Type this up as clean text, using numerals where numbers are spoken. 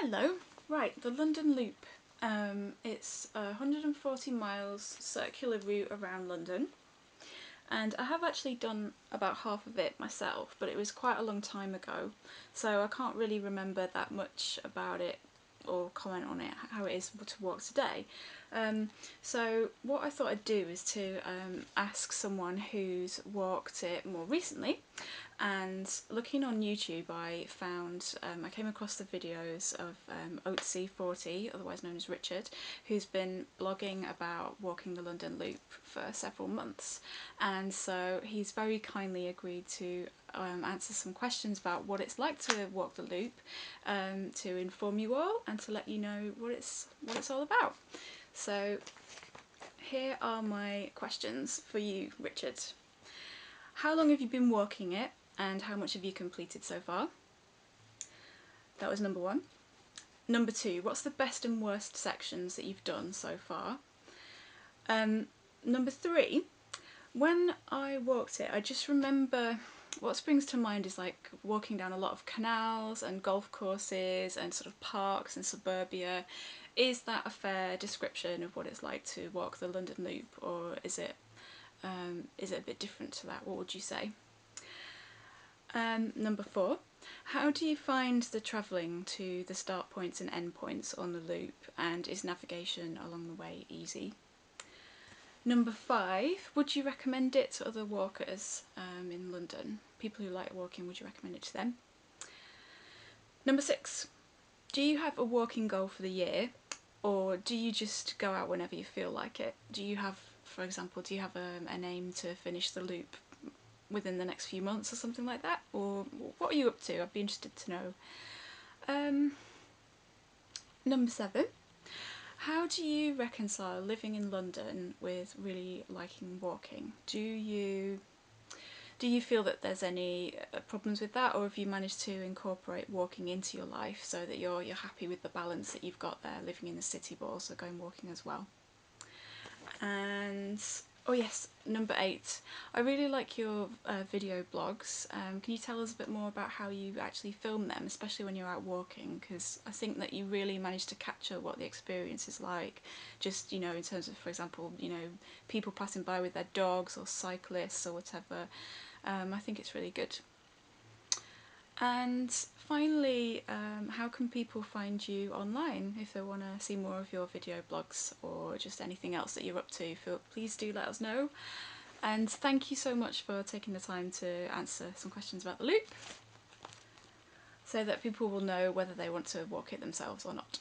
Hello. Right, the London Loop. It's a 140 miles circular route around London, and I have actually done about half of it myself, but it was quite a long time ago, so I can't really remember that much about it or comment on it, how it is to walk today. So what I thought I'd do is to ask someone who's walked it more recently, and looking on YouTube I found, I came across the videos of Oatsy40, otherwise known as Richard, who's been blogging about walking the London Loop for several months, and so he's very kindly agreed to answer some questions about what it's like to walk the loop, to inform you all and to let you know what it's all about. So here are my questions for you, Richard. How long have you been walking it, and how much have you completed so far? That was number one. Number two, what's the best and worst sections that you've done so far? Number three, when I walked it, I just remember, what springs to mind is like walking down a lot of canals and golf courses and sort of parks and suburbia. Is that a fair description of what it's like to walk the London Loop, or is it a bit different to that? What would you say? Number four, how do you find the travelling to the start points and end points on the loop, and is navigation along the way easy? Number five, would you recommend it to other walkers in London? People who like walking, would you recommend it to them? Number six, do you have a walking goal for the year, or do you just go out whenever you feel like it? Do you have, for example, do you have an aim to finish the loop within the next few months or something like that? Or what are you up to? I'd be interested to know. Number seven, how do you reconcile living in London with really liking walking? Do you feel that there's any problems with that, or have you managed to incorporate walking into your life so that you're happy with the balance that you've got there, living in the city but also going walking as well? And oh yes, number eight, I really like your video blogs. Can you tell us a bit more about how you actually film them, especially when you're out walking? Because I think that you really managed to capture what the experience is like, just, you know, in terms of, for example, you know, people passing by with their dogs or cyclists or whatever. I think it's really good. And finally, how can people find you online if they want to see more of your video blogs or just anything else that you're up to? Please do let us know. And thank you so much for taking the time to answer some questions about the loop, so that people will know whether they want to walk it themselves or not.